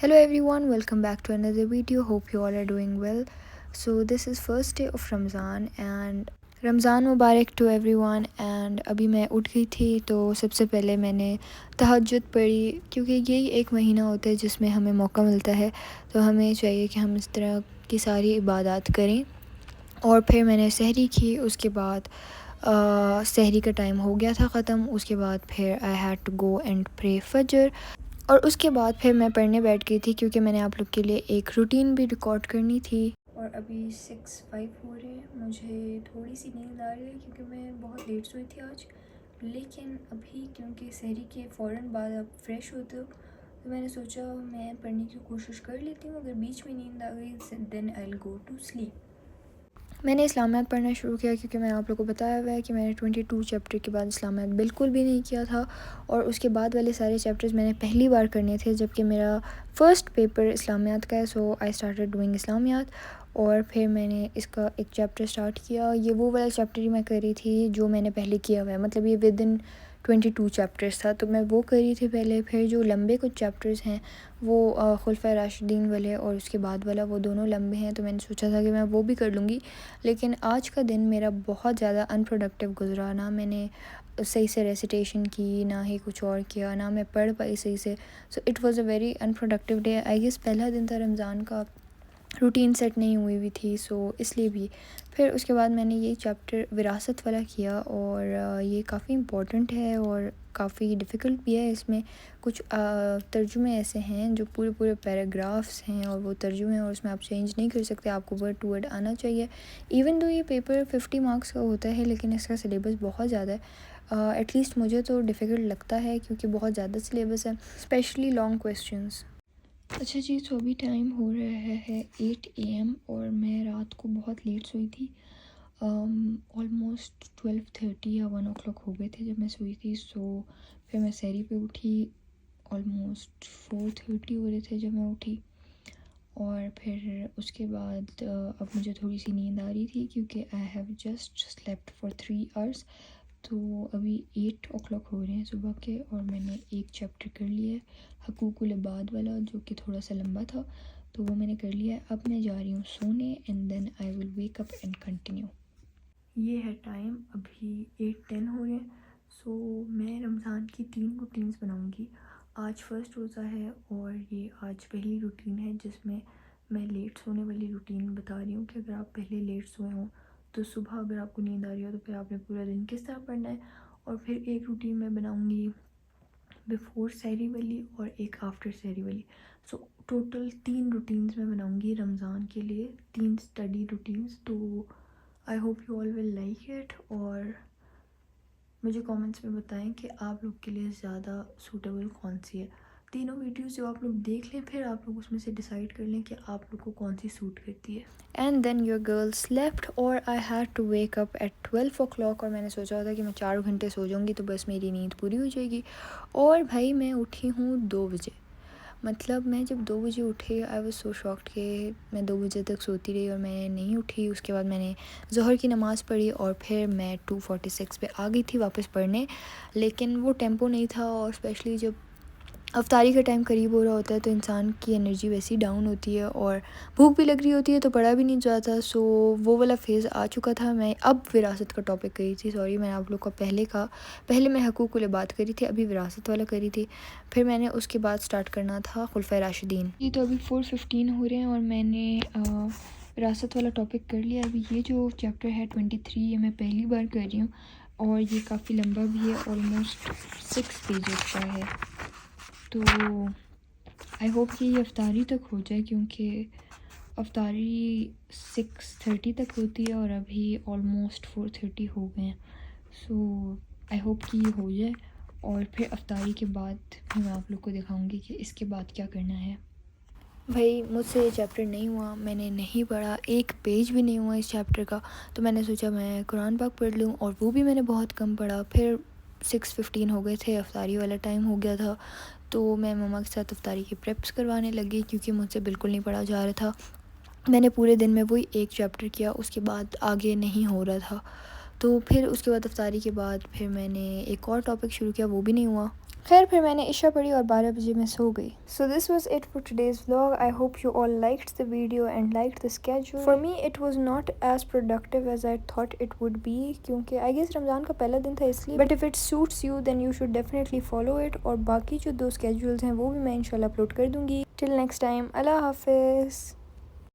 Hello everyone, welcome back to another video. Hope you all are doing well. So this is first day of Ramzan and Ramzan मुबारक to everyone. And अभी मैं उठ गई थी तो सबसे पहले मैंने तहज्जुद पढ़ी, क्योंकि यही एक महीना होता है जिसमें हमें मौका मिलता है, तो हमें चाहिए कि हम इस तरह की सारी इबादत करें। और फिर मैंने सहरी की, उसके बाद सहरी का टाइम हो गया था ख़त्म। उसके बाद फिर I had to go and pray Fajr, और उसके बाद फिर मैं पढ़ने बैठ गई थी, क्योंकि मैंने आप लोग के लिए एक रूटीन भी रिकॉर्ड करनी थी। और अभी 6:05 हो रहे हैं। मुझे थोड़ी सी नींद आ रही है क्योंकि मैं बहुत लेट सोई थी आज, लेकिन अभी क्योंकि सहरी के फ़ौरन बाद आप फ्रेश होते हो तो मैंने सोचा मैं पढ़ने की कोशिश कर लेती हूँ। अगर बीच में नींद आ गई then I will go to sleep. मैंने इस्लामियात पढ़ना शुरू किया क्योंकि मैंने आप लोगों को बताया हुआ है कि मैंने 22 चैप्टर के बाद इस्लामियात बिल्कुल भी नहीं किया था, और उसके बाद वाले सारे चैप्टर्स मैंने पहली बार करने थे, जबकि मेरा फ़र्स्ट पेपर इस्लामियात का है। सो आई स्टार्टेड डूइंग इस्लामियात, और फिर मैंने इसका एक चैप्टर स्टार्ट किया। ये वो वाला चैप्टर ही मैं कर रही थी जो मैंने पहले किया हुआ है, मतलब ये विद इन 22 चैप्टर्स था, तो मैं वो कर रही थी पहले। फिर जो लंबे कुछ चैप्टर्स हैं वो खुलफाए राशिदीन वाले और उसके बाद वाला, वो दोनों लंबे हैं, तो मैंने सोचा था कि मैं वो भी कर लूँगी। लेकिन आज का दिन मेरा बहुत ज़्यादा अनप्रोडक्टिव गुजरा। ना मैंने सही से रेसिटेशन की, ना ही कुछ और किया, ना मैं पढ़ पाई सही से। So it was a very unproductive day. I guess पहला दिन था रमज़ान का, रूटीन सेट नहीं हुई हुई थी, सो इसलिए भी। फिर उसके बाद मैंने ये चैप्टर विरासत वाला किया, और ये काफ़ी इम्पोर्टेंट है और काफ़ी डिफ़िकल्ट भी है। इसमें कुछ तर्जुमे ऐसे हैं जो पूरे पूरे पैराग्राफ्स हैं, और वो तर्जुमे हैं और उसमें आप चेंज नहीं कर सकते, आपको वर्ड टू वर्ड आना चाहिए। इवन दो ये पेपर 50 मार्क्स का होता है, लेकिन इसका सिलेबस बहुत ज़्यादा है। एटलीस्ट मुझे तो डिफ़िकल्ट लगता है, क्योंकि बहुत ज़्यादा सिलेबस है, स्पेशली लॉन्ग क्वेश्चंस। अच्छा जी, तो अभी टाइम हो रहा है 8 AM, और मैं रात को बहुत लेट सोई थी। ऑलमोस्ट 12:30 या 1 o'clock हो गए थे जब मैं सोई थी। सो फिर मैं सहरी पे उठी, ऑलमोस्ट 4:30 हो रहे थे जब मैं उठी। और फिर उसके बाद अब मुझे थोड़ी सी नींद आ रही थी, क्योंकि I have just slept for 3 hours। तो अभी 8 o'clock हो रहे हैं सुबह के, और मैंने एक चैप्टर कर लिया है, हकूकुल इबाद वाला, जो कि थोड़ा सा लंबा था, तो वो मैंने कर लिया है। अब मैं जा रही हूँ सोने, and then I will wake up and continue. ये है टाइम, अभी 8:10 हो रहे हैं। सो मैं रमज़ान की 3 रूटीन्स बनाऊँगी। आज फर्स्ट रोज़ा है, और ये आज पहली रूटीन है जिसमें मैं लेट सोने वाली रूटीन बता रही हूँ कि अगर आप पहले लेट सोए हों तो सुबह अगर आपको नींद आ रही हो तो फिर आपने पूरा दिन किस तरह पढ़ना है। और फिर एक रूटीन मैं बनाऊँगी बिफ़ोर सहरी वाली और एक आफ्टर सहरी वाली। सो टोटल 3 रूटीन्स मैं बनाऊँगी रमज़ान के लिए, 3 स्टडी रूटीन्स। तो I hope you all will like it, और मुझे कमेंट्स में बताएं कि आप लोग के लिए ज़्यादा सूटेबल कौन सी है। तीनों वीडियोस जो आप लोग देख लें, फिर आप लोग उसमें से डिसाइड कर लें कि आप लोग को कौन सी सूट करती है। And then your girl slept, और I had to wake up at 12 o'clock, और मैंने सोचा था कि मैं 4 घंटे सो जाऊँगी तो बस मेरी नींद पूरी हो जाएगी। और भाई मैं उठी हूँ 2 बजे। मतलब मैं जब 2 बजे उठी, आई वाज सो शॉक्ड कि मैं 2 बजे तक सोती रही और मैं नहीं उठी। उसके बाद मैंने ज़ोहर की नमाज़ पढ़ी, और फिर मैं 2:46 पे आ गई थी वापस पढ़ने। लेकिन वो टेम्पो नहीं था, और स्पेशली जब अफ्तारी का टाइम करीब हो रहा होता है तो इंसान की एनर्जी वैसे ही डाउन होती है, और भूख भी लग रही होती है, तो पढ़ा भी नहीं जाता। सो वो वाला फ़ेज़ आ चुका था। मैं अब विरासत का टॉपिक करी थी, सॉरी मैंने आप लोग को पहले मैं हकूक़ुल इबाद करी थी, अभी विरासत वाला करी थी। फिर मैंने उसके बाद स्टार्ट करना था खुलफाए राशिदीन। जी, तो अभी 4:15 हो रहे हैं, और मैंने विरासत वाला टॉपिक कर लिया। अभी ये जो चैप्टर है 23, ये मैं पहली बार कर रही हूँ, और ये काफ़ी लंबा भी है, ऑलमोस्ट 6 पेजेस का है। तो आई होप कि ये अफ्तारी तक हो जाए, क्योंकि अफ्तारी 6:30 तक होती है, और अभी ऑलमोस्ट 4:30 हो गए हैं। सो आई होप कि ये हो जाए, और फिर अफ्तारी के बाद फिर मैं आप लोग को दिखाऊंगी कि इसके बाद क्या करना है। भाई मुझसे ये चैप्टर नहीं हुआ, मैंने नहीं पढ़ा, एक पेज भी नहीं हुआ इस चैप्टर का। तो मैंने सोचा मैं कुरान पाक पढ़ लूँ, और वो भी मैंने बहुत कम पढ़ा। फिर 6:15 हो गए थे, अफ्तारी वाला टाइम हो गया था, तो मैं मम्मा के साथ अफ्तारी की प्रेप्स करवाने लगी, क्योंकि मुझसे बिल्कुल नहीं पढ़ा जा रहा था। मैंने पूरे दिन में वही एक चैप्टर किया, उसके बाद आगे नहीं हो रहा था। تو پھر اس کے بعد افطاری کے بعد پھر میں نے ایک اور ٹاپک شروع کیا، وہ بھی نہیں ہوا. خیر پھر میں نے عشاء پڑھی اور 12 بجے میں سو گئی. So this was it for today's vlog. I hope you all liked the video and liked the schedule. For me it was not as productive as I thought it would be کیونکہ I guess رمضان کا پہلا دن تھا اس لیے. But if it suits you then you should definitely follow it. اور باقی جو 2 schedules ہیں وہ بھی میں انشاءاللہ اپلوڈ کر دوں گی. Till next time, اللہ حافظ.